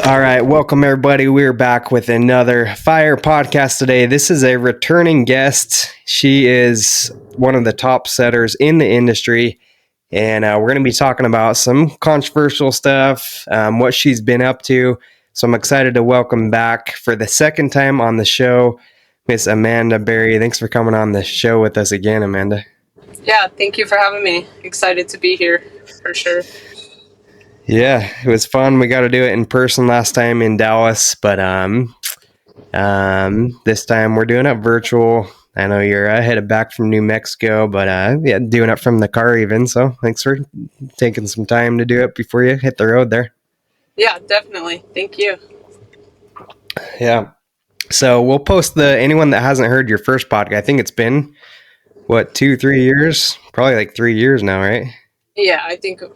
All right, welcome everybody. We're back with another fire podcast today. This is a returning guest. She is one of the top setters in the industry, and we're going to be talking about some controversial stuff, what she's been up to. So I'm excited to welcome back for the second time on the show, Miss Amanda Berry. Thanks for coming on the show with us again, Amanda. Yeah, thank you for having me. Excited to be here, for sure. Yeah, it was fun. We got to do it in person last time in Dallas, but this time we're doing it virtual. I know you're headed back from New Mexico, but yeah, doing it from the car even. So thanks for taking some time to do it before you hit the road there. Yeah, definitely. Thank you. Yeah. So we'll post anyone that hasn't heard your first podcast. I think it's been 2-3 years, probably like 3 years now, right? Yeah, I think, 3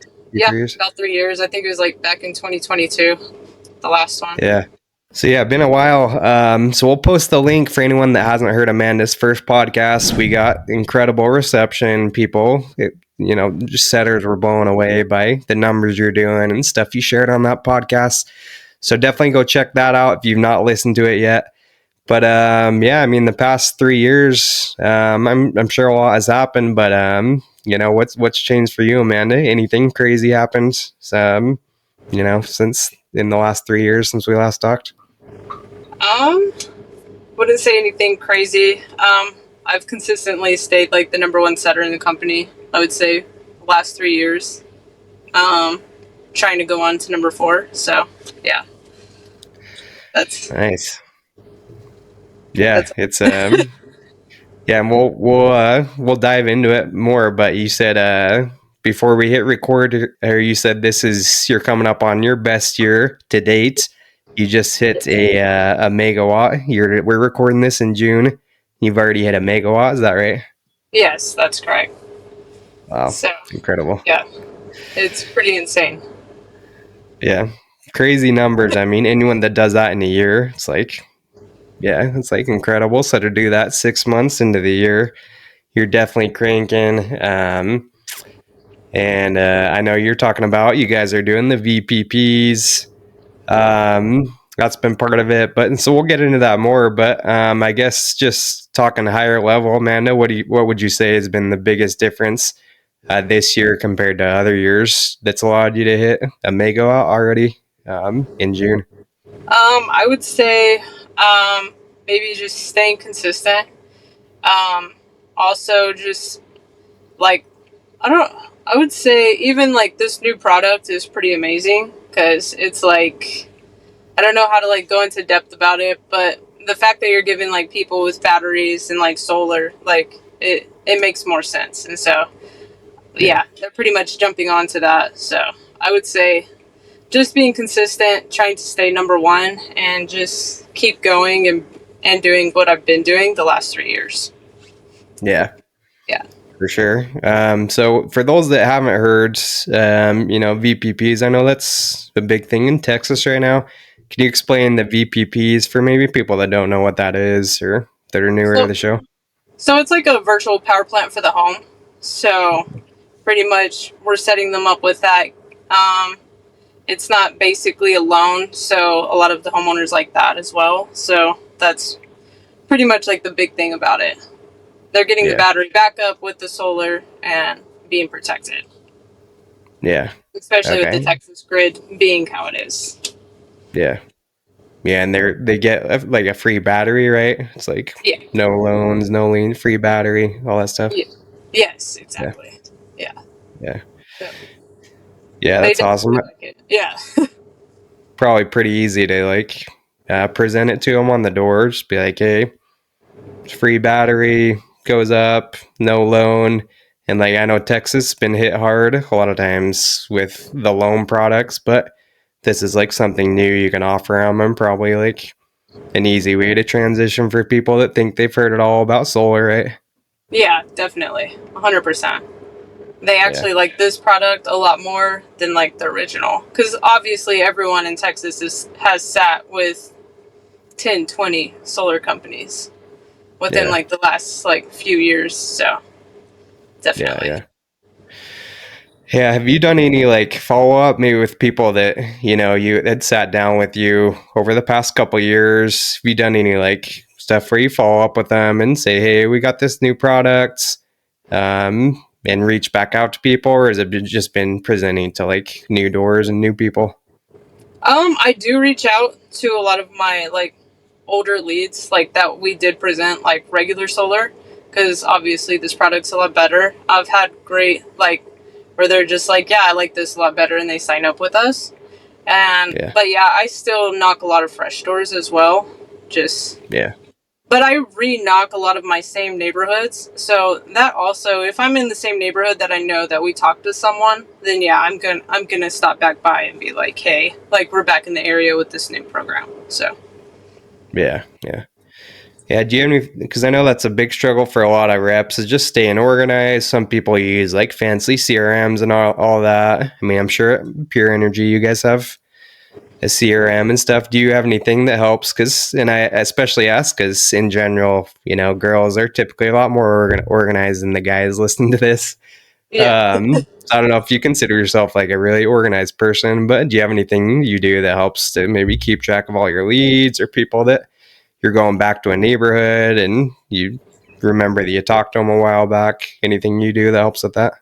years. about 3 years. I think it was like back in 2022, the last one. Yeah. So yeah, been a while. So we'll post the link for anyone that hasn't heard Amanda's first podcast. We got incredible reception. People, just setters were blown away by the numbers you're doing and stuff you shared on that podcast. So definitely go check that out if you've not listened to it yet. But yeah, I mean, the past 3 years, I'm sure a lot has happened. But what's changed for you, Amanda? Anything crazy happened? Since in the last 3 years since we last talked? Wouldn't say anything crazy. I've consistently stayed like the number one setter in the company, I would say, the last 3 years. Trying to go on to number 4. So, yeah. That's nice. Yeah, it's yeah, and we'll dive into it more. But you said before we hit record, or you said you're coming up on your best year to date. You just hit a megawatt. We're recording this in June. You've already hit a megawatt. Is that right? Yes, that's correct. Wow, So, incredible. yeah, it's pretty insane. Yeah, crazy numbers. I mean, anyone that does that in a year, it's like incredible. So to do that 6 months into the year, you're definitely cranking. And I know you're talking about you guys are doing the VPPs. That's been part of it, but so we'll get into that more. But I guess just talking higher level, Amanda, what would you say has been the biggest difference this year compared to other years that's allowed you to hit a megawatt already in June? I would say maybe just staying consistent. Also, just like I would say even like this new product is pretty amazing because it's like I don't know how to like go into depth about it, but the fact that you're giving like people with batteries and like solar, like it makes more sense, and so yeah, they're pretty much jumping onto that. So I would say just being consistent, trying to stay number one, and just keep going and doing what I've been doing the last 3 years. Yeah. Yeah. For sure. So for those that haven't heard, VPPs, I know that's a big thing in Texas right now. Can you explain the VPPs for maybe people that don't know what that is or that are newer to the show? So it's like a virtual power plant for the home. So pretty much we're setting them up with that. It's not basically a loan, so a lot of the homeowners like that as well. So that's pretty much like the big thing about it. They're getting the battery backup with the solar and being protected. Yeah. Especially with the Texas grid being how it is. Yeah. Yeah, and they get like a free battery, right? It's like no loans, no lien, free battery, all that stuff. Yeah. Yes, exactly. Yeah. Yeah. Yeah, that's awesome. Like yeah. Probably pretty easy to like present it to them on the door. Just be like, hey, free battery, goes up, no loan. And like I know Texas has been hit hard a lot of times with the loan products, but this is like something new you can offer them and probably like an easy way to transition for people that think they've heard it all about solar, right? Yeah, definitely. 100%. They actually like this product a lot more than like the original. Because obviously everyone in Texas has sat with 10, 20 solar companies within like the last like few years. So definitely. Yeah, have you done any like follow up maybe with people that you had sat down with you over the past couple years? Have you done any like stuff where you follow up with them and say, "Hey, we got this new product," and reach back out to people, or has it just been presenting to like new doors and new people? I do reach out to a lot of my like older leads, like that we did present like regular solar, because obviously this product's a lot better. I've had great like where they're just like, yeah, I like this a lot better, and they sign up with us. And Yeah, but yeah, I still knock a lot of fresh doors as well. Just yeah, but I re-knock a lot of my same neighborhoods. So that also, if I'm in the same neighborhood that I know that we talked to someone, then yeah, I'm gonna stop back by and be like, hey, like we're back in the area with this new program. So yeah, yeah. Yeah, do you have any? Because I know that's a big struggle for a lot of reps is just staying organized. Some people use like fancy CRMs and all that. I mean, I'm sure at Pure Energy, you guys have a CRM and stuff. Do you have anything that helps? Because, and I especially ask because in general, girls are typically a lot more organized than the guys listening to this. yeah. So I don't know if you consider yourself like a really organized person, but do you have anything you do that helps to maybe keep track of all your leads or people that you're going back to a neighborhood and you remember that you talked to them a while back? Anything you do that helps with that?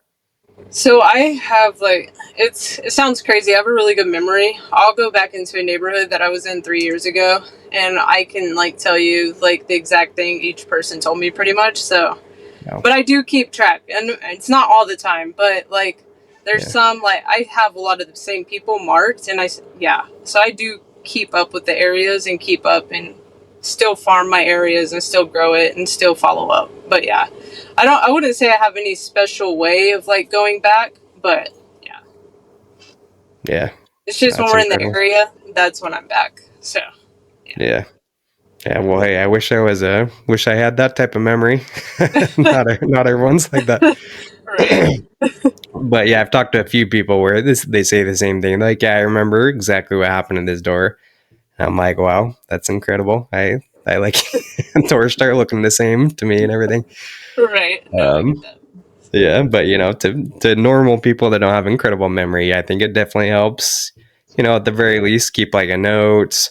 So I have like it sounds crazy. I have a really good memory. I'll go back into a neighborhood that I was in 3 years ago, and I can like tell you like the exact thing each person told me pretty much. So No. but I do keep track, and it's not all the time, but like there's Yeah. some like I have a lot of the same people marked, and yeah, so I do keep up with the areas and keep up and still farm my areas and still grow it and still follow up. But yeah, I wouldn't say I have any special way of like going back, but yeah, Yeah. it's just when That's we're in the incredible. area, that's when I'm back. So yeah. Yeah. Yeah. Well, hey, I wish wish I had that type of memory. Not everyone's like that. Right. But yeah, I've talked to a few people where they say the same thing. Like, yeah, I remember exactly what happened in this door. And I'm like, wow, that's incredible. I like doors start looking the same to me and everything. Right. No, I get Um, that. yeah, but to normal people that don't have incredible memory, I think it definitely helps. At the very least, keep like a note.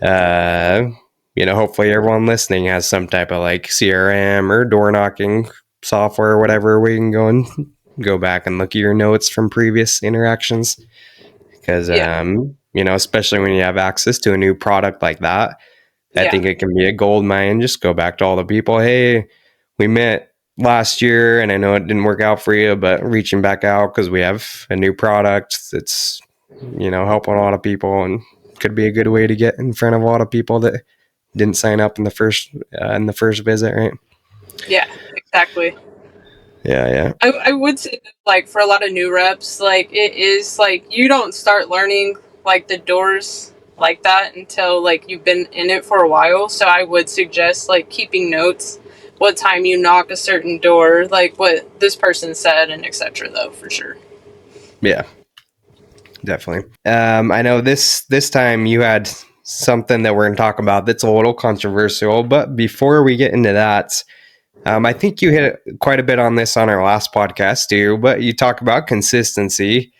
Uh, hopefully everyone listening has some type of like CRM or door knocking software or whatever where you can go back and look at your notes from previous interactions. Because Yeah. especially when you have access to a new product like that, I Yeah. think it can be a gold mine. Just go back to all the people. Hey, we met last year and I know it didn't work out for you, but reaching back out because we have a new product that's, helping a lot of people and could be a good way to get in front of a lot of people that didn't sign up in the first visit, right? Yeah. Exactly. Yeah, yeah, I would say that, like for a lot of new reps, like it is like you don't start learning like the doors like that until like you've been in it for a while. So I would suggest like keeping notes, what time you knock a certain door, like what this person said, and etc. Though for sure. yeah, definitely. I know this time you had something that we're going to talk about that's a little controversial, but before we get into that, I think you hit quite a bit on this on our last podcast too, but you talk about consistency.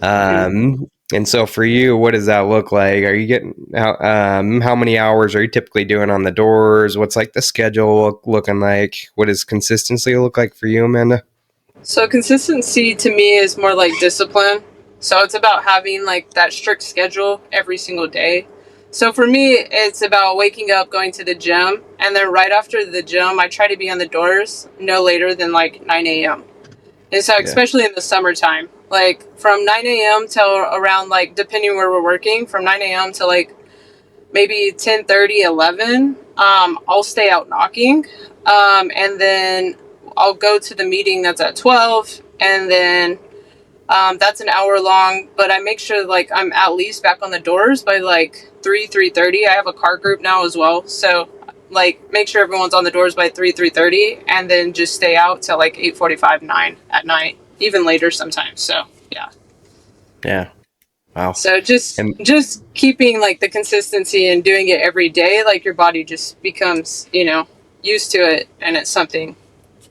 Mhm. And so for you, what does that look like? Are you getting how many hours are you typically doing on the doors? What's like the schedule looking like? What does consistency look like for you, Amanda? So consistency to me is more like discipline. So it's about having like that strict schedule every single day. So for me, it's about waking up, going to the gym, and then right after the gym, I try to be on the doors no later than like 9 a.m. And so Yeah, especially in the summertime, like from 9 a.m. till around like depending where we're working, from 9 a.m. to like maybe 10:30, 11, I'll stay out knocking. And then I'll go to the meeting that's at 12, and then that's an hour long, but I make sure like I'm at least back on the doors by like 3:30. I have a car group now as well, so like make sure everyone's on the doors by 3:30, and then just stay out till like 8:45, 9 at night, even later sometimes. So yeah. yeah, wow, So just and just keeping like the consistency and doing it every day, like your body just becomes, used to it, and it's something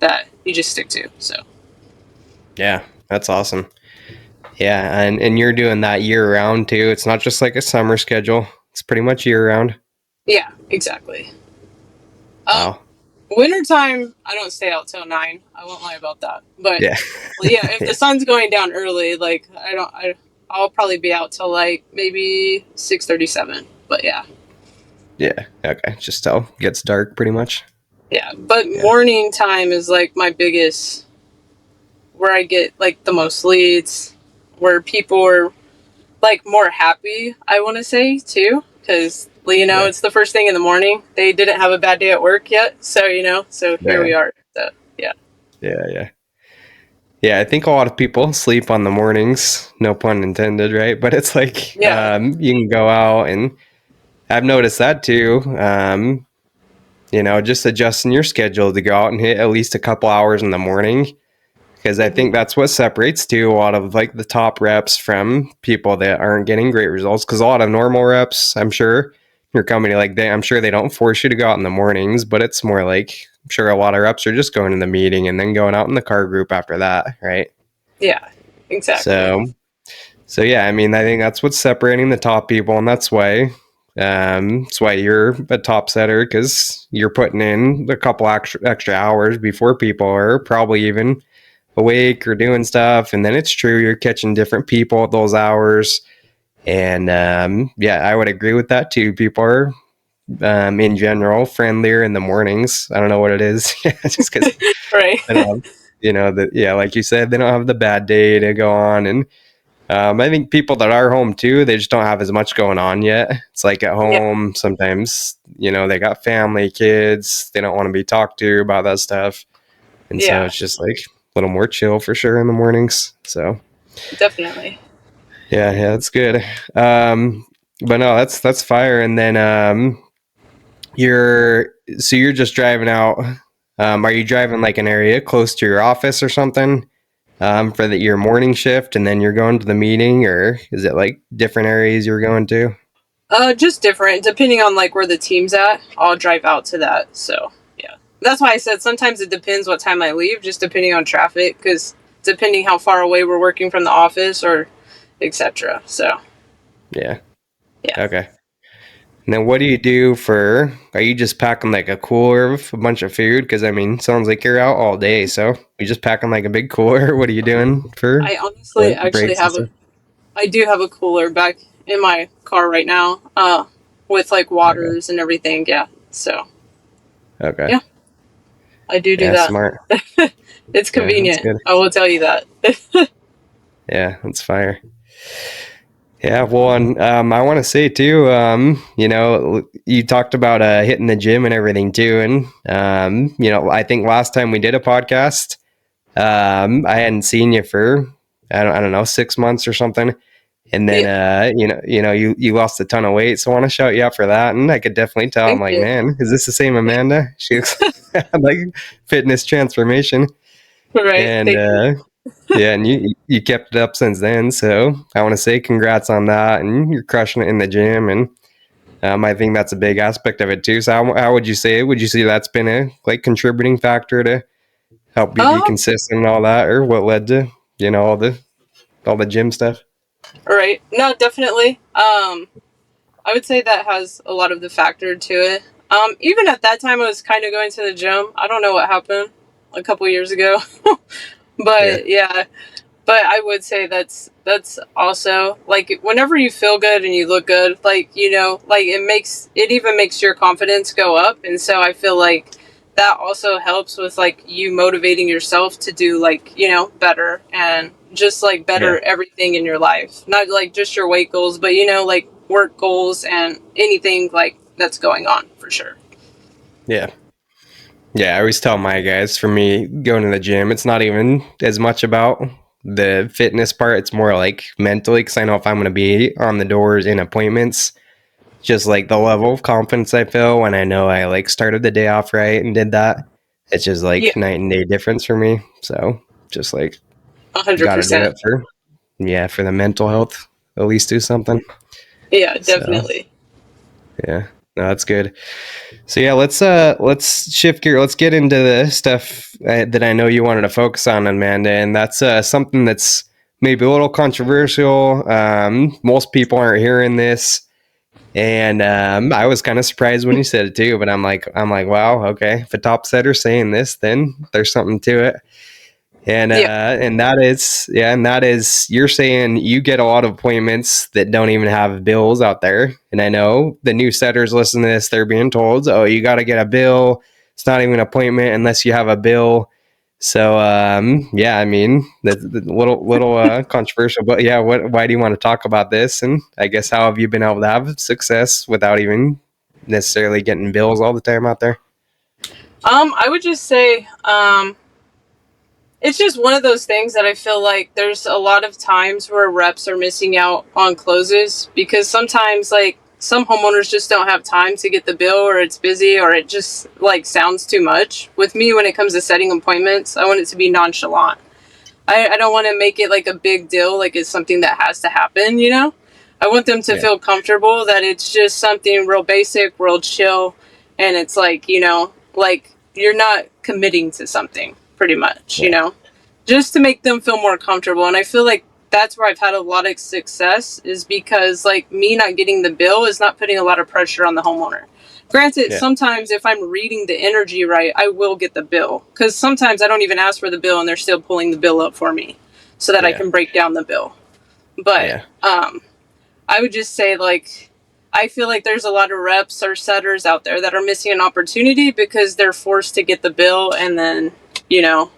that you just stick to. So yeah, that's awesome. Yeah, and you're doing that year round too. It's not just like a summer schedule. It's pretty much year round. Yeah, exactly. Um, Wow. Wintertime, I don't stay out till 9. I won't lie about that. But Yeah. well, yeah, if Yeah. the sun's going down early, like I'll probably be out till like maybe 6:37. But yeah. Yeah. Okay. Just till it gets dark pretty much. Yeah, but Yeah. morning time is like my biggest, where I get like the most leads, where people are like more happy, I want to say too, because Yeah. it's the first thing in the morning. They didn't have a bad day at work yet, so so here Yeah. we are. So yeah, Yeah. Yeah. Yeah, I think a lot of people sleep on the mornings, no pun intended, right? But it's like yeah, you can go out, and I've noticed that too. Just adjusting your schedule to go out and hit at least a couple hours in the morning, because I think hmm that's what separates too a lot of like the top reps from people that aren't getting great results. Because a lot of normal reps, I'm sure your company I'm sure they don't force you to go out in the mornings, but it's more like I'm sure a lot of reps are just going to the meeting and then going out in the car group after that, right? yeah, exactly. So So yeah, I mean, I think that's what's separating the top people, and that's why you're a top setter, because you're putting in a couple extra hours before people are probably even awake or doing stuff, and then it's true you're catching different people at those hours, and yeah, I would agree with that too. People are in general friendlier in the mornings. I don't know what it is, just because Right. they don't have, that yeah, like you said, they don't have the bad day to go on, and I think people that are home too, they just don't have as much going on yet. It's like at Yeah, home, sometimes, they got family, kids, they don't want to be talked to about that stuff. And so yeah, it's just like a little more chill for sure in the mornings. So definitely. yeah, that's good. Um, but no, that's fire. And then you're just driving out. Are you driving like an area close to your office or something? For your morning shift, and then you're going to the meeting, or is it like different areas you're going to? Just different depending on like where the team's at. I'll drive out to that. So yeah, that's why I said sometimes it depends what time I leave, just depending on traffic, because depending how far away we're working from the office or etc. So Yeah. yeah. Okay. And then what do you do are you just packing like a cooler of a bunch of food? Because I mean, sounds like you're out all day. So you just packing like a big cooler? What are you doing for I honestly like actually breaks and have a stuff? I do have a cooler back in my car right now, with like Okay. waters and everything. Yeah. So Okay. yeah, I do Yeah, that. smart. It's Yeah, that's convenient. good. I will tell you that. Yeah, that's fire. Yeah, well, and I want to say too, you talked about hitting the gym and everything too, and I think last time we did a podcast, I hadn't seen you for I don't know 6 months or something, and then Yeah. you lost a ton of weight, so I want to shout you out for that, and I could definitely tell. I'm Thank like, you. man, is this the same Amanda? She looks like fitness transformation, Right. and Thank you. yeah, and you kept it up since then. So I want to say congrats on that, and you're crushing it in the gym, and I think that's a big aspect of it too. So how would you say? Would you say that's been a like contributing factor to help you be Um. consistent and all that, or what led to all the gym stuff? Right. No, definitely. I would say that has a lot of the factor to it. Even at that time, I was kind of going to the gym. I don't know what happened a couple years ago, Yeah, but yeah. But I would say that's also like whenever you feel good and you look good, like like it even makes your confidence go up, and so I feel like that also helps with like you motivating yourself to do like better and just like yeah, better everything in your life, not like just your weight goals, but like work goals and anything like that's going on for sure. yeah. Yeah, I always tell my guys, for me, going to the gym, it's not even as much about the fitness part. It's more like mentally, because I know if I'm going to be on the doors in appointments, just like the level of confidence I feel when I know I like started the day off right and did that. It's just Yeah, like night and day difference for me. So just like a hundred got to do it percent. for the mental health, at least do something. Yeah, So definitely. yeah, no, that's good. So yeah, let's shift gear. Let's get into the stuff that I know you wanted to focus on, Amanda, and that's something that's maybe a little controversial. Most people aren't hearing this. And I was kind of surprised when you said it too, but I'm like, wow, okay. If a top setter's saying this, then there's something to it. Yeah. And that is you're saying you get a lot of appointments that don't even have bills out there. And I know the new setters listen to this, they're being told, oh, you got to get a bill. It's not even an appointment unless you have a bill. So yeah, I mean, the little controversial, but yeah, why do you want to talk about this? And I guess how have you been able to have success without even necessarily getting bills all the time out there? I would just say, it's just one of those things that I feel like there's a lot of times where reps are missing out on closes because sometimes like some homeowners just don't have time to get the bill, or it's busy, or it just like sounds too much. With me, when it comes to setting appointments, I want it to be nonchalant. I don't want to make it like a big deal, like it's something that has to happen, you know? I want them to Yeah, feel comfortable that it's just something real basic, real chill, and it's like, you know, like you're not committing to something pretty much, you yeah, know? Just to make them feel more comfortable. And I feel like that's where I've had a lot of success is because like me not getting the bill is not putting a lot of pressure on the homeowner. Granted, yeah, sometimes if I'm reading the energy right, I will get the bill. Because sometimes I don't even ask for the bill and they're still pulling the bill up for me so that I yeah, can break down the bill. But yeah, I would just say, like, I feel like there's a lot of reps or setters out there that are missing an opportunity because they're forced to get the bill and then, you know,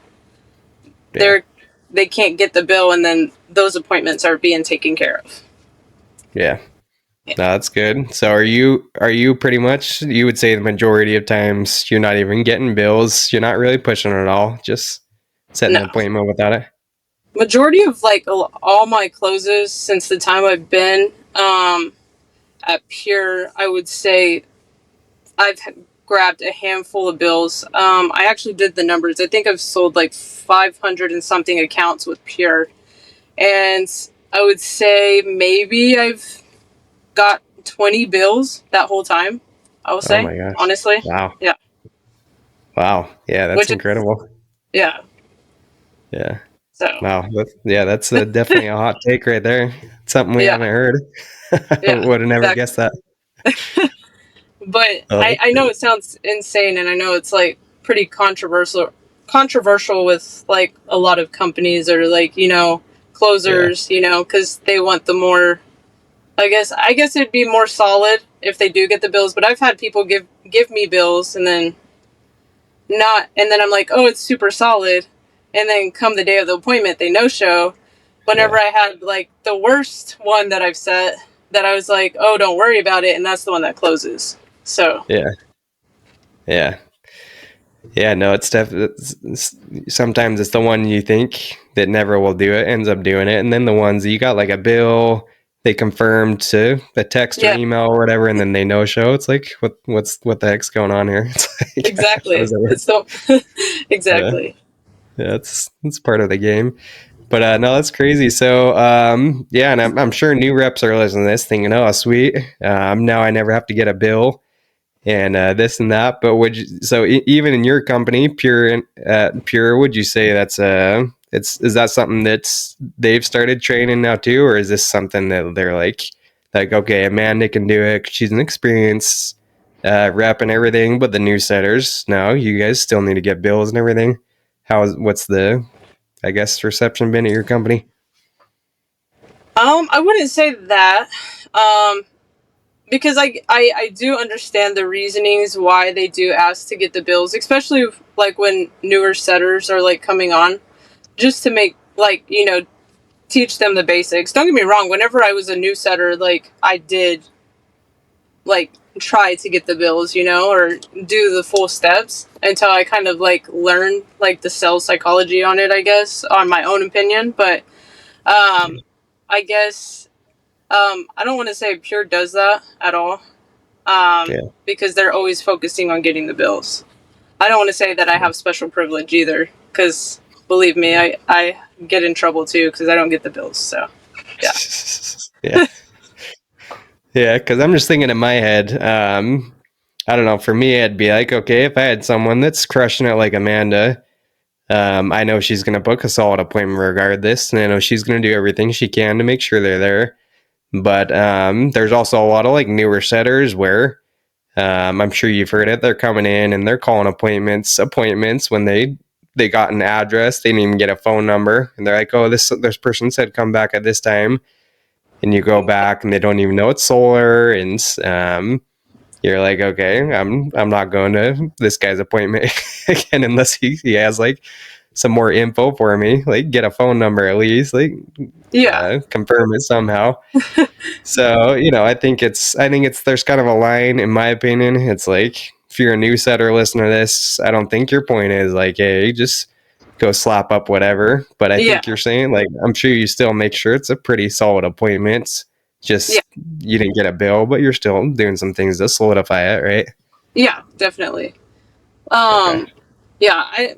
yeah, they're they can't get the bill and then those appointments are being taken care of. yeah. Yeah. No, that's good. So are you pretty much you would say the majority of times you're not even getting bills, you're not really pushing it at all, just setting No. an appointment without it? Majority of like all my closes since the time I've been at Pure, I would say I've grabbed a handful of bills. I actually did the numbers. I think I've sold like 500 and something accounts with Pure. And I would say maybe I've got 20 bills that whole time, I will Oh say, my gosh. honestly. Wow. Yeah. Wow. Yeah, that's Which is, incredible. yeah. Yeah. So, Wow. That's definitely a hot take right there. Something we yeah. haven't heard. Yeah. Would have never guessed Exactly. that. But Oh, that's I know great. it sounds insane and I know it's like pretty controversial with like a lot of companies or like, you know, Yeah. closers, you know, because they want the more I guess it'd be more solid if they do get the bills, but I've had people give me bills and then not and then I'm like, oh, it's super solid, and then come the day of the appointment they no show. Whenever Yeah. I had like the worst one that I've set, that I was like, oh, don't worry about it, and that's the one that closes. So Yeah. Yeah. Yeah, no, sometimes it's the one you think that never will do it ends up doing it, and then the ones that you got like a bill, they confirmed to a text or yeah, email or whatever, and then they no show. It's like what the heck's going on here? It's like how does exactly. that work? It's so Yeah, exactly. yeah, it's part of the game. But no, that's crazy. So yeah, and I'm sure new reps are listening to this thinking, oh sweet, now I never have to get a bill and this and that. But even in your company, Pure, would you say that's is that something that's they've started training now too, or is this something that they're like okay, Amanda can do it, she's an experienced rep and everything, but the new setters, no, you guys still need to get bills and everything. What's the I guess reception been at your company? I wouldn't say that. Um, because I do understand the reasonings why they do ask to get the bills, especially like when newer setters are like coming on, just to make like, you know, teach them the basics. Don't get me wrong, whenever I was a new setter, like I did like try to get the bills, you know, or do the full steps until I kind of like learned like the sales psychology on it, I guess, on my own opinion. But I guess I don't want to say Pure does that at all, Yeah. because they're always focusing on getting the bills. I don't want to say that I have special privilege either, because believe me, I get in trouble too because I don't get the bills. So yeah, Yeah. Yeah, because I'm just thinking in my head, I don't know. For me, it'd be like, okay, if I had someone that's crushing it like Amanda, I know she's going to book a solid appointment regardless, and I know she's going to do everything she can to make sure they're there. But there's also a lot of like newer setters where I'm sure you've heard it. They're coming in and they're calling appointments when they got an address. They didn't even get a phone number, and they're like, "Oh, this person said come back at this time," and you go back and they don't even know it's solar, and you're like, "Okay, I'm not going to this guy's appointment again unless he has like some more info for me. Like, get a phone number at least. Like, Yeah. confirm it somehow." So, I think it's there's kind of a line in my opinion. It's like, if you're a new setter listening to this, I don't think your point is like, hey, just go slap up whatever. But I Yeah. think you're saying, like, I'm sure you still make sure it's a pretty solid appointment. Yeah. Just you didn't get a bill, but you're still doing some things to solidify it, right? Yeah, definitely. Okay. Yeah,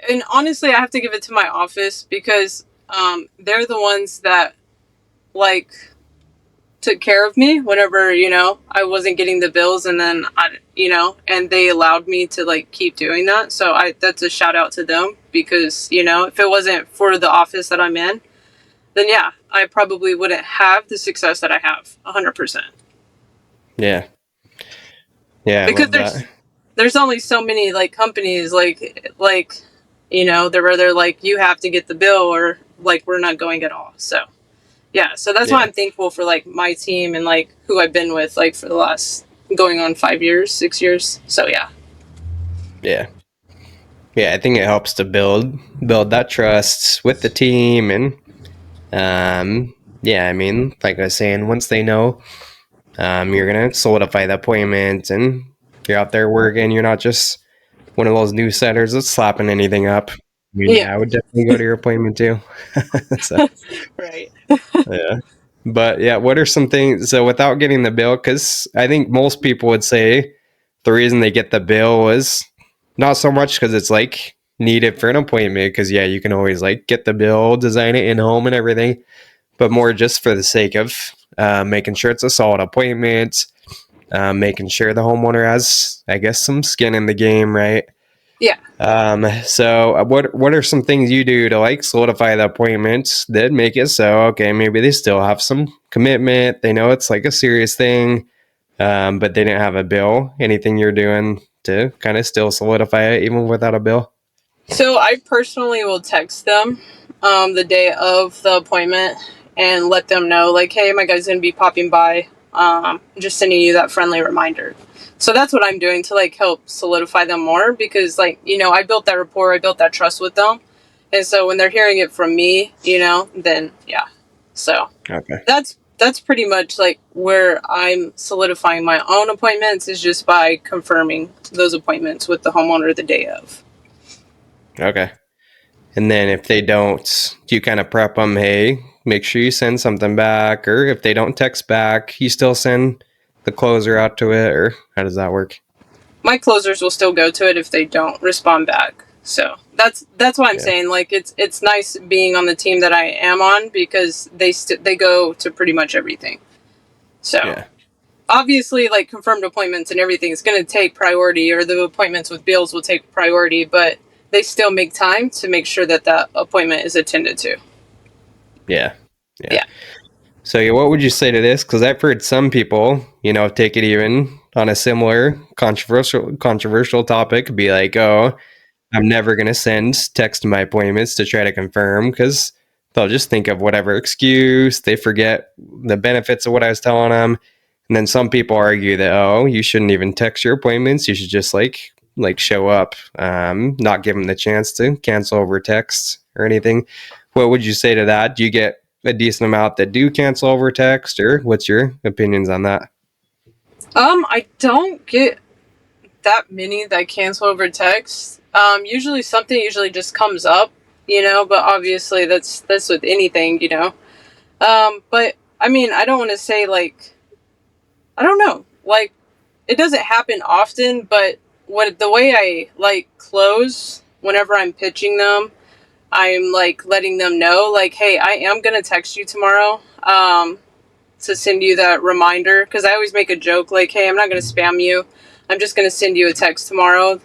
and honestly, I have to give it to my office because they're the ones that like took care of me whenever I wasn't getting the bills, and then and they allowed me to like keep doing that. So I that's a shout out to them because if it wasn't for the office that I'm in, then yeah, I probably wouldn't have the success that I have 100%. Yeah. Yeah, I Because love there's that. there's only so many like companies like they're rather like you have to get the bill or like we're not going at all. So yeah, so that's why Yeah. I'm thankful for like my team and like who I've been with like for the last going on 5 years, 6 years. So yeah. Yeah. Yeah, I think it helps to build that trust with the team, and yeah, I mean, like I was saying, once they know, you're gonna solidify the appointment, and you're out there working. You're not just one of those new setters that's slapping anything up. I mean, Yeah. yeah, I would definitely go to your appointment too. So Right. yeah, but yeah, what are some things? So without getting the bill, because I think most people would say the reason they get the bill was not so much because it's like needed for an appointment. Because yeah, you can always like get the bill, design it in home and everything, but more just for the sake of making sure it's a solid appointment, making sure the homeowner has, I guess, some skin in the game, right? Yeah. So what are some things you do to like solidify the appointments that make it so okay, maybe they still have some commitment, they know it's like a serious thing, but they didn't have a bill. Anything you're doing to kind of still solidify it even without a bill? So I personally will text them the day of the appointment and let them know, like, hey, my guy's gonna be popping by. Just sending you that friendly reminder. So that's what I'm doing to like help solidify them more because like I built that rapport, I built that trust with them, and so when they're hearing it from me, then yeah. So Okay. that's pretty much like where I'm solidifying my own appointments is just by confirming those appointments with the homeowner the day of. Okay. And then if they don't, do you kind of prep them, hey, make sure you send something back? Or if they don't text back, you still send the closer out to it? Or how does that work? My closers will still go to it if they don't respond back. So that's why I'm Yeah. saying like it's nice being on the team that I am on because they go to pretty much everything. So Yeah. obviously like confirmed appointments and everything is going to take priority, or the appointments with bills will take priority, but they still make time to make sure that that appointment is attended to. Yeah. Yeah. Yeah. So yeah, what would you say to this? Because I've heard some people, take it even on a similar controversial topic, be like, "Oh, I'm never gonna send text my appointments to try to confirm," because they'll just think of whatever excuse. They forget the benefits of what I was telling them, and then some people argue that, oh, you shouldn't even text your appointments. You should just like show up, not give them the chance to cancel over text or anything. What would you say to that? Do you get a decent amount that do cancel over text, or what's your opinions on that? I don't get that many that cancel over text. Usually something usually just comes up, but obviously that's with anything. But I mean, I don't want to say like I don't know, like it doesn't happen often, but what the way I like close whenever I'm pitching them, I'm like letting them know like, hey, I am gonna text you tomorrow. To send you that reminder because I always make a joke like, hey, I'm not going to spam you. I'm just going to send you a text tomorrow.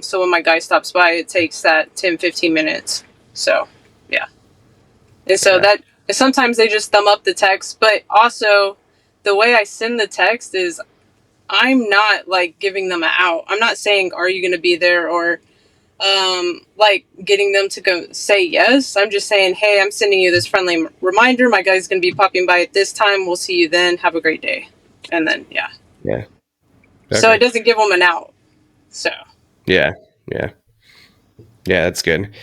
So when my guy stops by, it takes that 10-15 minutes. So, yeah. And so that sometimes they just thumb up the text, but also the way I send the text is I'm not like giving them an out. I'm not saying, are you going to be there, or like getting them to go say yes. I'm just saying, hey, I'm sending you this friendly reminder. My guy's going to be popping by at this time. We'll see you then. Have a great day. And then, yeah. Yeah. So Okay. it doesn't give them an out. So. Yeah. Yeah. Yeah, that's good.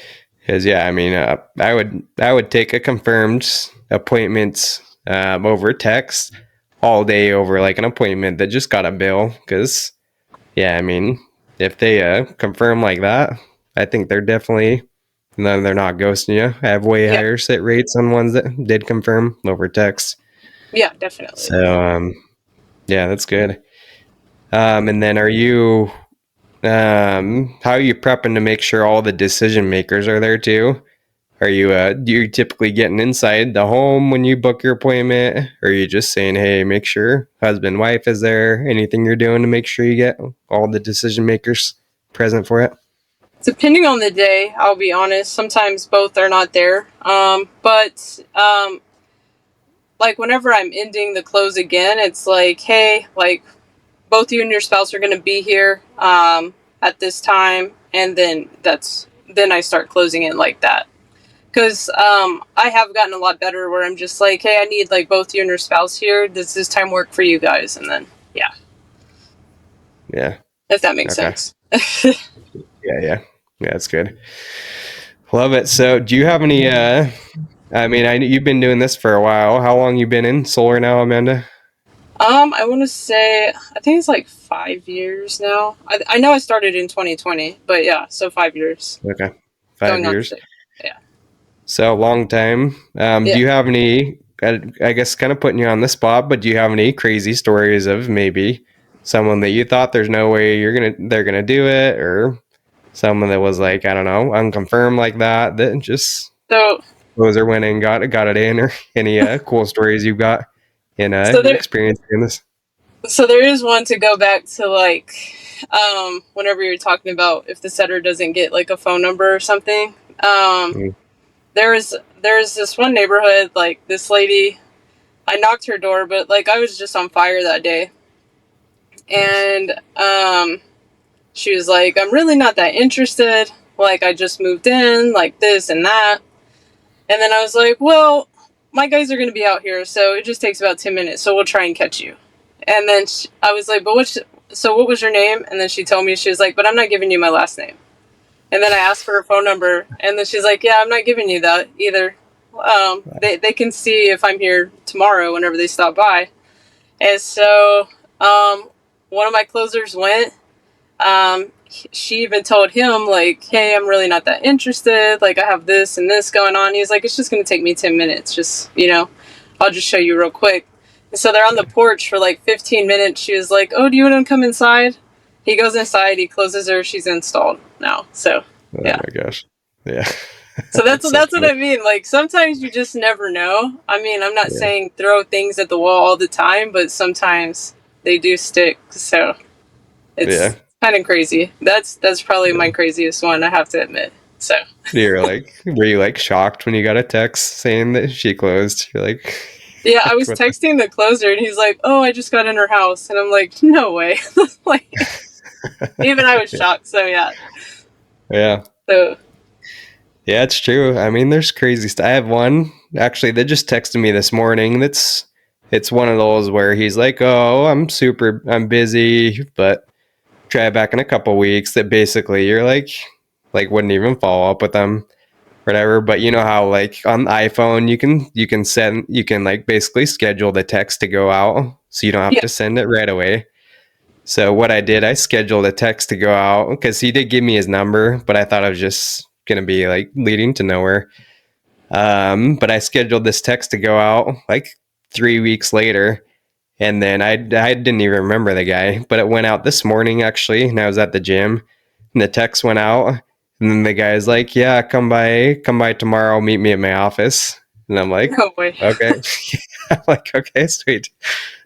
Because I mean, I would take a confirmed appointment over text all day over like an appointment that just got a bill. Because I mean, if they confirm like that, I think they're definitely no, they're not ghosting you. I have way Yeah. higher sit rates on ones that did confirm over text. Yeah, definitely. So yeah, that's good. And then how are you prepping to make sure all the decision makers are there too? Are you do you typically getting inside the home when you book your appointment? Or are you just saying, hey, make sure husband, wife is there? Anything you're doing to make sure you get all the decision makers present for it? Depending on the day, I'll be honest. Sometimes both are not there. But like whenever I'm ending the close again, it's like, hey, like both you and your spouse are going to be here at this time, and then I start closing it like that. Because I have gotten a lot better where I'm just like, hey, I need like both you and your spouse here. Does this time work for you guys? And then, yeah. Yeah. If that makes sense. Yeah, that's good. Love it. So do you have any I mean, you've been doing this for a while. How long you been in solar now, Amanda? I want to say, I think it's like 5 years now. I know I started in 2020, but yeah, so 5 years. Okay. 5 years. Yeah. So long time. Do you have any, I guess kind of putting you on the spot, but do you have any crazy stories of maybe someone that you thought there's no way they're going to do it, or someone that was like, I don't know, unconfirmed like that just So was or went and got it in, or any cool stories you've got in your experience in this? So there is one to go back to, like, whenever you're talking about if the setter doesn't get like a phone number or something. There's this one neighborhood, like this lady, I knocked her door, but like I was just on fire that day. And she was like, I'm really not that interested. Like, I just moved in, like this and that. And then I was like, well, my guys are going to be out here, so it just takes about 10 minutes, so we'll try and catch you. And then I was like, but what was your name? And then she told me, she was like, but I'm not giving you my last name. And then I asked for her phone number, and then she's like, yeah, I'm not giving you that either. They can see if I'm here tomorrow whenever they stop by. And so one of my closers went. She even told him, like, hey, I'm really not that interested. Like, I have this and this going on. He's like, it's just going to take me 10 minutes. Just, I'll just show you real quick. And so they're on the porch for like 15 minutes. She was like, oh, do you want to come inside? He goes inside. He closes her. She's installed now. So, yeah. Oh my gosh. Yeah. So that's what I mean. Like, sometimes you just never know. I mean, I'm not saying throw things at the wall all the time, but sometimes they do stick. So it's kind of crazy. That's probably my craziest one, I have to admit. So were you like shocked when you got a text saying that she closed? You're like, yeah, I was texting the closer, and he's like, oh, I just got in her house. And I'm like, no way. Like, even I was shocked. So yeah. So yeah, it's true. I mean, there's crazy stuff. I have one actually that just texted me this morning. It's one of those where he's like, oh, I'm busy, but try back in a couple weeks. That basically you're like wouldn't even follow up with them, whatever. But you know how like on the iPhone you can like basically schedule the text to go out, so you don't have to send it right away. So what I did, I scheduled a text to go out because he did give me his number, but I thought it was just going to be like leading to nowhere. But I scheduled this text to go out like 3 weeks later. And then I didn't even remember the guy, but it went out this morning actually. And I was at the gym and the text went out. And then the guy's like, yeah, come by tomorrow, meet me at my office. And I'm like, no way. okay. I'm like, okay, sweet.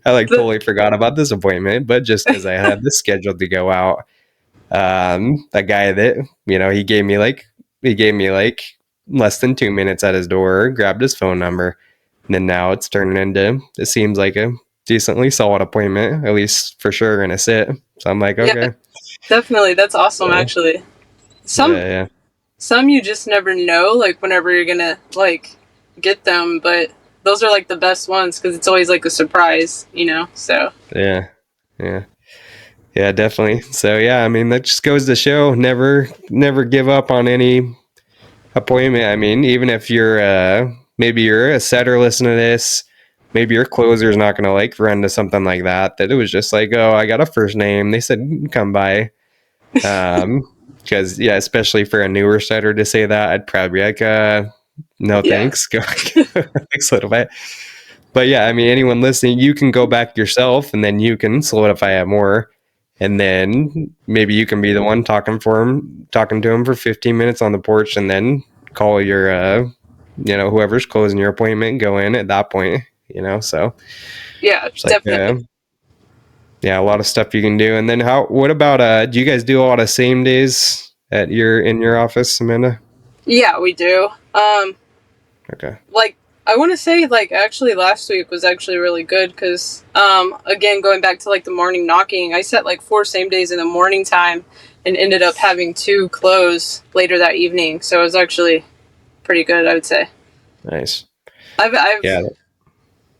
I like The, totally forgot about this appointment, but just because I had this scheduled to go out, a guy that, he gave me like less than 2 minutes at his door, grabbed his phone number, and then now it's turning into, it seems like a decently solid appointment, at least for sure gonna sit. So I'm like, yeah, okay. definitely. That's awesome, So, actually. Some yeah, some you just never know, like whenever you're gonna like get them, but those are like the best ones because it's always like a surprise, you know. So yeah, yeah, yeah, definitely. So yeah, I mean, that just goes to show, never give up on any appointment. I mean, even if you're maybe you're a setter listening to this, maybe your closer's not gonna like run to something like that. That it was just like, oh, I got a first name. They said come by. Um, because yeah, especially for a newer setter to say that, I'd probably be like, no yeah, thanks. Go solidify it. But yeah, I mean, anyone listening, you can go back yourself, and then you can solidify it more. And then maybe you can be the one talking to him for 15 minutes on the porch, and then call your, whoever's closing your appointment, go in at that point, so yeah, it's like, definitely. yeah, a lot of stuff you can do. And then what about, do you guys do a lot of same days in your office, Amanda? Yeah, we do. Okay. Like I want to say, like actually last week was actually really good because, again, going back to like the morning knocking, I set like 4 same days in the morning time and ended up having 2 close later that evening. So it was actually pretty good, I would say. Nice. I've Yeah.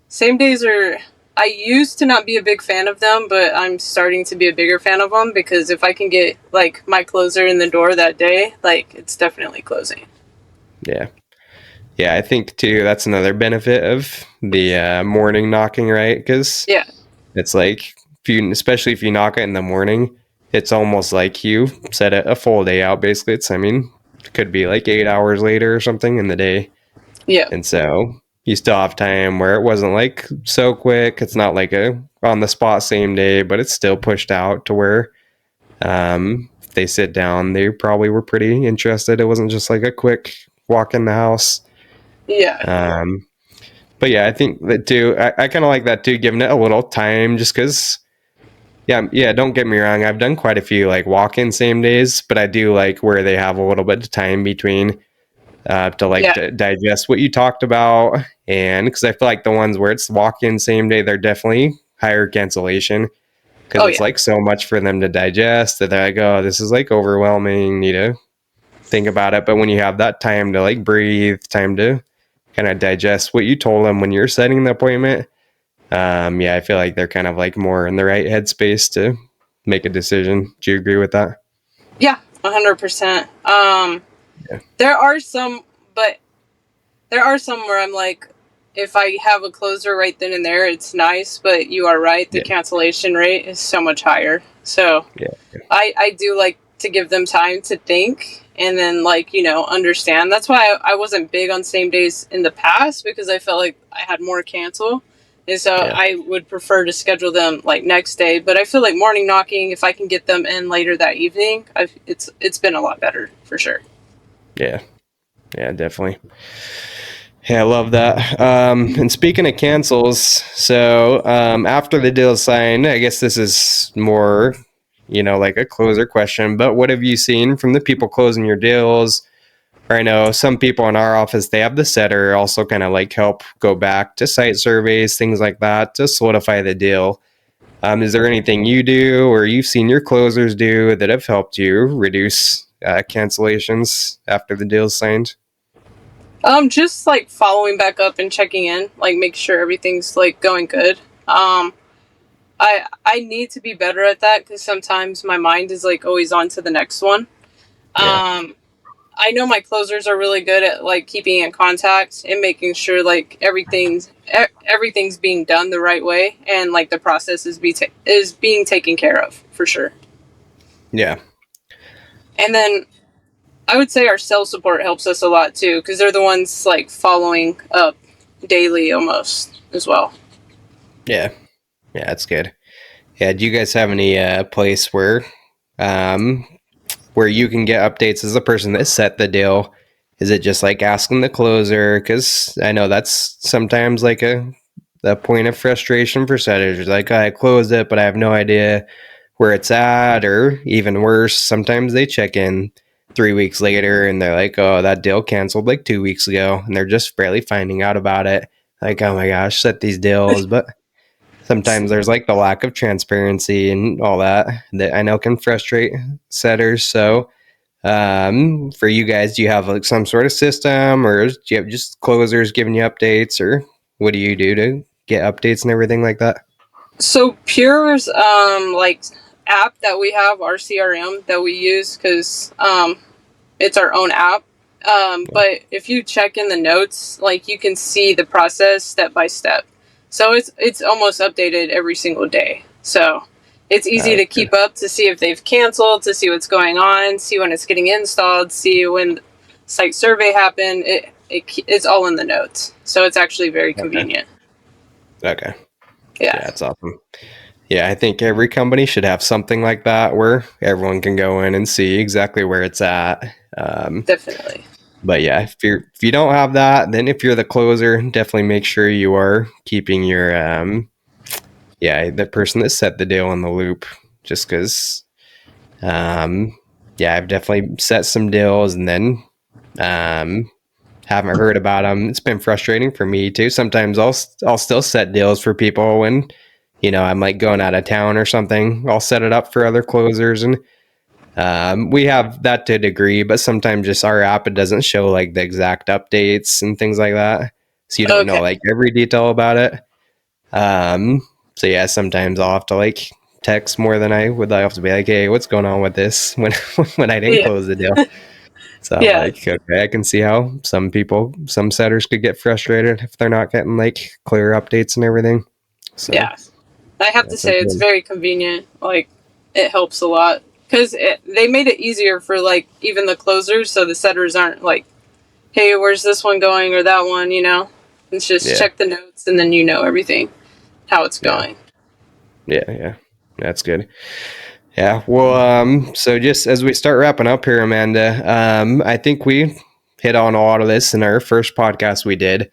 same days are. I used to not be a big fan of them, but I'm starting to be a bigger fan of them because if I can get like my closer in the door that day, like it's definitely closing. Yeah. Yeah, I think too that's another benefit of the morning knocking, right? Because Yeah, it's like especially if you knock it in the morning, it's almost like you set a full day out. Basically, I mean, it could be like 8 hours later or something in the day, yeah, and so you still have time where it wasn't like so quick. It's not like a on the spot same day, but it's still pushed out to where if they sit down, they probably were pretty interested. It wasn't just like a quick walk in the house. yeah. Um, but yeah, I think that too. I kind of like that too, giving it a little time, just because. Yeah. Don't get me wrong. I've done quite a few like walk-in same days, but I do like where they have a little bit of time between to like Yeah. digest what you talked about, and because I feel like the ones where it's walk-in same day, they're definitely higher cancellation because Oh it's yeah. like so much for them to digest that they're like, oh, this is like overwhelming. Need to think about it. But when you have that time to like breathe, time to kind of digest what you told them when you're setting the appointment, yeah, I feel like they're kind of like more in the right headspace to make a decision. Do you agree with that? Yeah, 100%. Yeah. There are some, but there are some where I'm like, if I have a closer right then and there, it's nice. But you are right, the Yeah. cancellation rate is so much higher. So Yeah. I do like to give them time to think and then like understand. That's why I wasn't big on same days in the past because I felt like I had more cancel, and so Yeah. I would prefer to schedule them like next day. But I feel like morning knocking, if I can get them in later that evening, it's been a lot better for sure. Yeah. Yeah, definitely. Yeah, I love that. And speaking of cancels, so after the deal is signed, I guess this is more, like a closer question, but what have you seen from the people closing your deals? Or I know some people in our office, they have the setter also kind of like help go back to site surveys, things like that to solidify the deal. Is there anything you do or you've seen your closers do that have helped you reduce cancellations after the deal's signed? Just like following back up and checking in, like make sure everything's like going good. I need to be better at that because sometimes my mind is like always on to the next one. Yeah, Um, I know my closers are really good at like keeping in contact and making sure like everything's being done the right way and like the process is being taken care of for sure. yeah, And then I would say our sales support helps us a lot too because they're the ones like following up daily almost as well. yeah, yeah. That's good. Yeah. Do you guys have any place um, where you can get updates as the person that set the deal? Is it just like asking the closer? Because I know that's sometimes like a the point of frustration for setters. It's like, I closed it, but I have no idea where it's at, or even worse, sometimes they check in 3 weeks later and they're like, oh, that deal canceled like 2 weeks ago, and they're just barely finding out about it. Like, oh my gosh, set these deals. But sometimes there's like the lack of transparency and all that I know can frustrate setters. So for you guys, do you have like some sort of system, or do you have just closers giving you updates, or what do you do to get updates and everything like that? So Pure's like app that we have, our CRM that we use, because it's our own app. But if you check in the notes, like you can see the process step by step. So it's almost updated every single day. So it's easy to keep up, to see if they've canceled, to see what's going on, see when it's getting installed, see when site survey happened. It's all in the notes. So it's actually very convenient. Okay. Yeah, that's awesome. Yeah, I think every company should have something like that where everyone can go in and see exactly where it's at. Definitely. But yeah, if you don't have that, then if you're the closer, definitely make sure you are keeping your the person that set the deal in the loop. Just because, I've definitely set some deals and then haven't heard about them. It's been frustrating for me too. Sometimes I'll still set deals for people when, I'm like going out of town or something. I'll set it up for other closers, and we have that to a degree, but sometimes just our app, it doesn't show like the exact updates and things like that. So you don't know like every detail about it. So yeah, sometimes I'll have to like text more than I would. I have to be like, hey, what's going on with this when I didn't close the deal. So I'm like, okay, I can see how some setters could get frustrated if they're not getting like clear updates and everything. So yeah, I have to say it's very convenient. Like, it helps a lot because they made it easier for like even the closers, so the setters aren't like, hey, where's this one going or that one? It's just check the notes and then everything, how it's going. Yeah, that's good. Yeah, well, so just as we start wrapping up here, Amanda, I think we hit on a lot of this in our first podcast we did.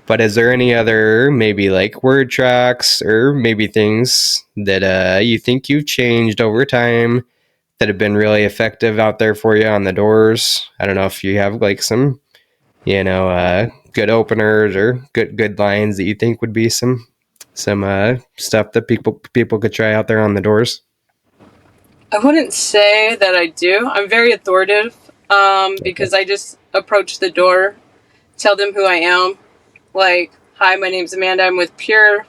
But is there any other maybe like word tracks or maybe things that you think you've changed over time that have been really effective out there for you on the doors? I don't know if you have like some, good openers or good lines that you think would be some stuff that people could try out there on the doors. I wouldn't say that I do. I'm very authoritative because I just approach the door, tell them who I am. Like, hi, my name's Amanda. I'm with Pure.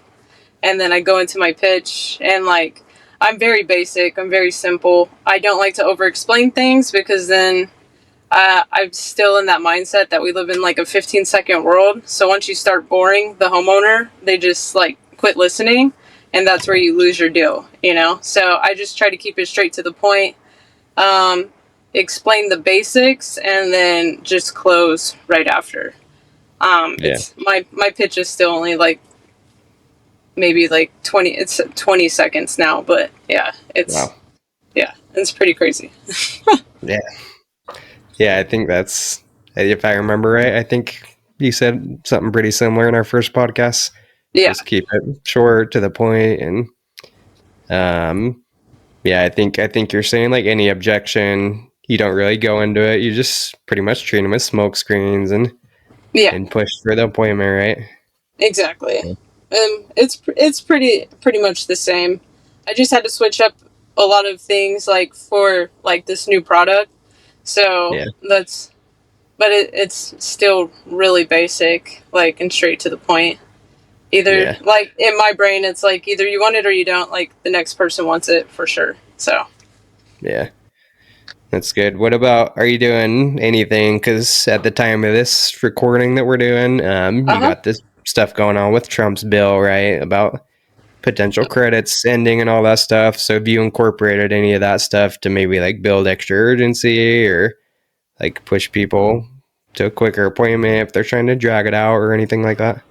And then I go into my pitch, and like, I'm very basic. I'm very simple. I don't like to over explain things because then I'm still in that mindset that we live in like a 15-second world. So once you start boring the homeowner, they just like quit listening, and that's where you lose your deal, So I just try to keep it straight to the point, explain the basics, and then just close right after. It's my pitch is still only like maybe like 20 seconds now, but it's pretty crazy. I think that's, if I remember right, I think you said something pretty similar in our first podcast. Just keep it short to the point. And I think you're saying like any objection, you don't really go into it, you just pretty much treat them as smoke screens and push for the appointment, right? Exactly. It's pretty much the same. I just had to switch up a lot of things like for like this new product. So but it's still really basic, like, and straight to the point. Either like in my brain, it's like either you want it or you don't. Like the next person wants it for sure. So that's good. What about, are you doing anything? Because at the time of this recording that we're doing, you got this stuff going on with Trump's bill, right? About potential credits ending and all that stuff. So have you incorporated any of that stuff to maybe like build extra urgency or like push people to a quicker appointment if they're trying to drag it out or anything like that?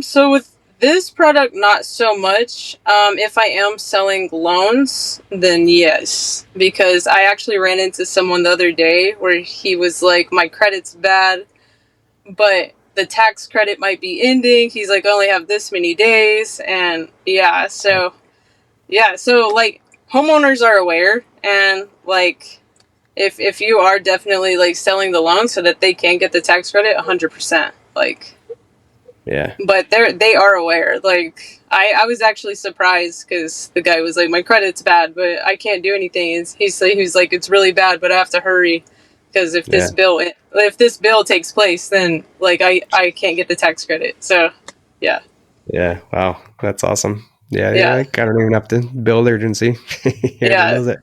So with this product, not so much. If I am selling loans, then yes, because I actually ran into someone the other day where he was like, my credit's bad, but the tax credit might be ending. He's like, I only have this many days. And so like homeowners are aware, and like if you are definitely like selling the loan so that they can get the tax credit 100%, like, Yeah. but they are aware. Like I was actually surprised because the guy was like, my credit's bad, but I can't do anything. And he's like, it's really bad, but I have to hurry because if this bill takes place, then like I can't get the tax credit. So yeah. Yeah. Wow. That's awesome. Yeah. Yeah. Yeah. I don't even have to build urgency. He already Yeah. knows it.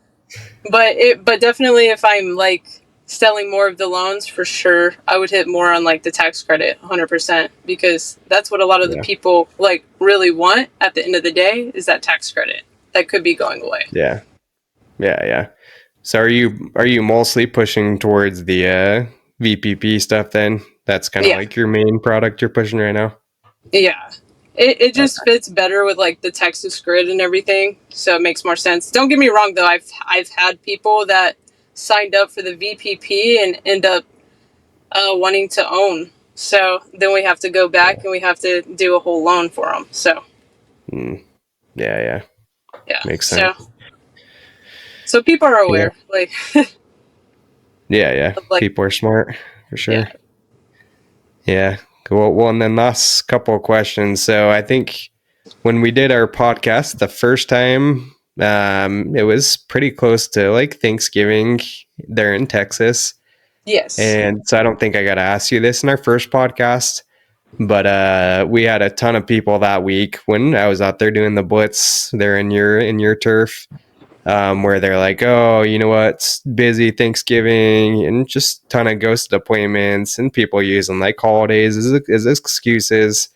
But definitely if I'm like selling more of the loans, for sure I would hit more on like the tax credit 100%, because that's what a lot of the Yeah. people like really want at the end of the day, is that tax credit that could be going away. Yeah. Yeah. Yeah. So are you mostly pushing towards the VPP stuff then? That's kind of Yeah. like your main product you're pushing right now? Yeah. It Okay. just fits better with like the Texas grid and everything, so it makes more sense. Don't get me wrong though, I've had people that signed up for the VPP and end up wanting to own. So then we have to go back and we have to do a whole loan for them. So Mm. Yeah. Yeah. yeah. Makes sense. So people are Yeah. aware, like, Yeah. Yeah. of like, People are smart for sure. yeah. Yeah. Cool. Well, and then last couple of questions. So I think when we did our podcast the first time, it was pretty close to like Thanksgiving there in Texas. Yes. And so I don't think I got to ask you this in our first podcast, but we had a ton of people that week when I was out there doing the blitz there in your turf, where they're like, oh, you know what, it's busy Thanksgiving, and just ton of ghosted appointments and people using like holidays as excuses.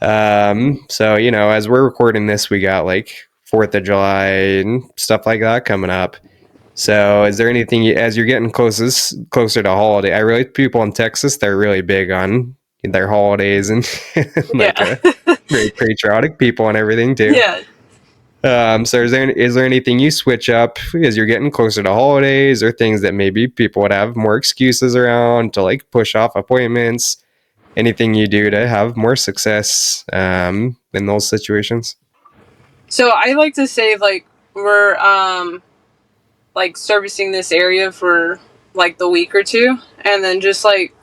So, as we're recording this, we got like 4th of July and stuff like that coming up. So is there anything, as you're getting closer to holiday, I really, people in Texas, they're really big on their holidays and like Yeah. very patriotic people and everything too. Yeah. So is there anything you switch up as you're getting closer to holidays, or things that maybe people would have more excuses around to like push off appointments? Anything you do to have more success in those situations? So I like to say like we're like servicing this area for like the week or two, and then just like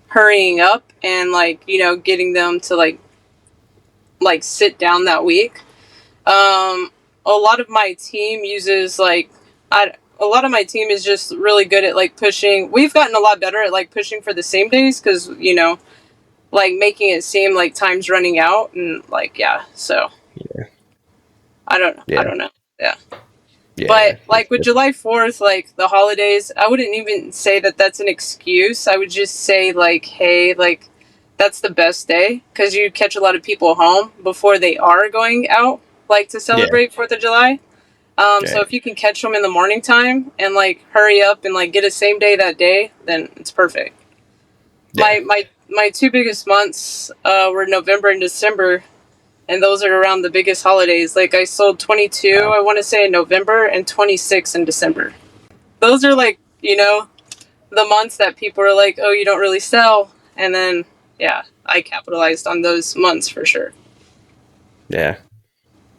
hurrying up and like, getting them to like sit down that week. A lot of my team uses like a lot of my team is just really good at like pushing. We've gotten a lot better at like pushing for the same days, because like making it seem like time's running out, and like so Yeah. I don't know. Yeah. Yeah. Yeah. But like with July 4th, like the holidays, I wouldn't even say that that's an excuse. I would just say like, hey, like that's the best day, because you catch a lot of people home before they are going out like to celebrate 4th of July. So if you can catch them in the morning time and like hurry up and like get a same day that day, then it's perfect. Yeah. My two biggest months were November and December, and those are around the biggest holidays. Like I sold 22, I want to say, in November, and 26 in December. Those are like, the months that people are like, oh, you don't really sell. And then, I capitalized on those months for sure. Yeah.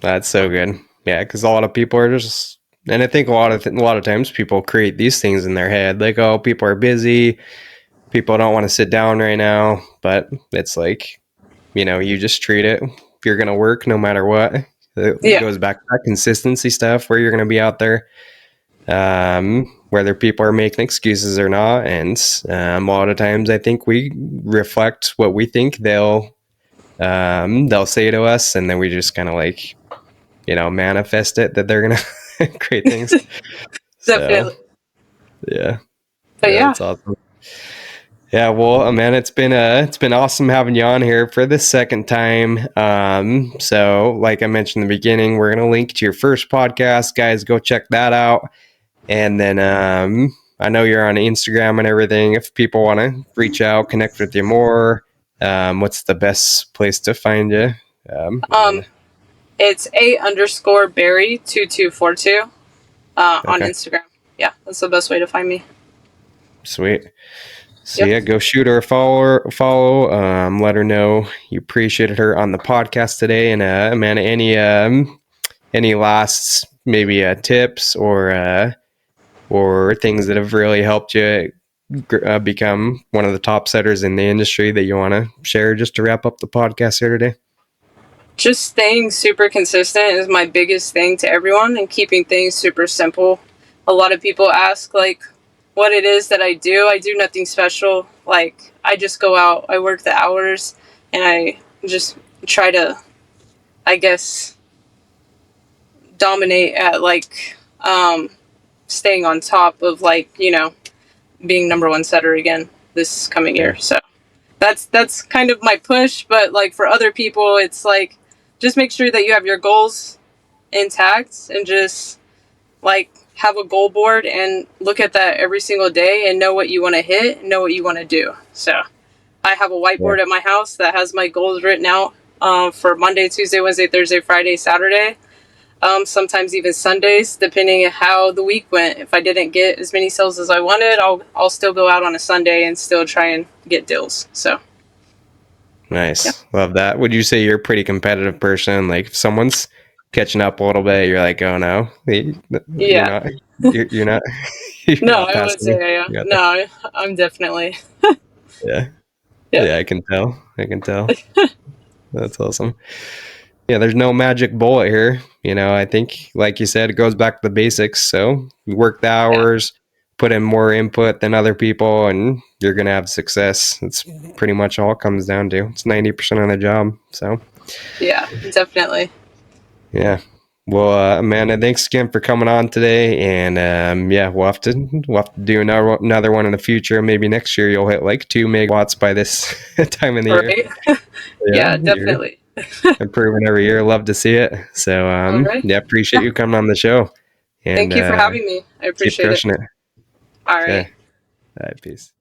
That's so good. Yeah, because a lot of people are just, and I think a lot of times people create these things in their head, like, oh, people are busy, people don't want to sit down right now, but it's like, you just treat it. You're gonna work no matter what. It goes back to that consistency stuff, where you're gonna be out there, whether people are making excuses or not. And a lot of times, I think we reflect what we think they'll say to us, and then we just kind of like, manifest it that they're gonna create things. So Definitely. yeah, But that's awesome. Yeah, well, man, it's been awesome having you on here for the second time. So like I mentioned in the beginning, we're gonna link to your first podcast, guys. Go check that out. And then I know you're on Instagram and everything. If people want to reach out, connect with you more, what's the best place to find you? It's A_Barry2242 on Okay. Instagram. Yeah, that's the best way to find me. Sweet. So Yep. yeah, go shoot her a follow. Let her know you appreciated her on the podcast today. And Amanda, any last maybe tips or things that have really helped you become one of the top setters in the industry that you want to share just to wrap up the podcast here today? Just staying super consistent is my biggest thing to everyone, and keeping things super simple. A lot of people ask like what it is that I do. I do nothing special. Like, I just go out, I work the hours, and I just try to, I guess, dominate at like staying on top of, like, being number one setter again this coming Yeah. year. So that's kind of my push. But like for other people, it's like just make sure that you have your goals intact, and just like have a goal board and look at that every single day and know what you want to hit, know what you want to do. So I have a whiteboard at my house that has my goals written out for Monday, Tuesday, Wednesday, Thursday, Friday, Saturday. Sometimes even Sundays, depending on how the week went. If I didn't get as many sales as I wanted, I'll still go out on a Sunday and still try and get deals. So yeah. Nice. Love that. Would you say you're a pretty competitive person? Like if someone's catching up a little bit, you're like, oh no, you're Yeah. not, you're not, you're No, not I would passing me. say You got that. no. I'm definitely. Yeah. Yeah. Yeah. I can tell. I can tell. That's awesome. Yeah. There's no magic bullet here. I think, like you said, it goes back to the basics. So you work the Yeah. hours, put in more input than other people, and you're going to have success. It's pretty much all it comes down to. It's 90% of the job. So, Yeah, definitely. yeah. Well, Amanda, thanks again for coming on today. And yeah, we'll have to do another one in the future. Maybe next year you'll hit like 2 megawatts by this time of the year. Right. Yeah, Yeah, you're definitely. improving every year. Love to see it. So All right. yeah, appreciate Yeah. you coming on the show and Thank you for having me. I keep appreciate it. crushing it. All right. Okay. All right, peace.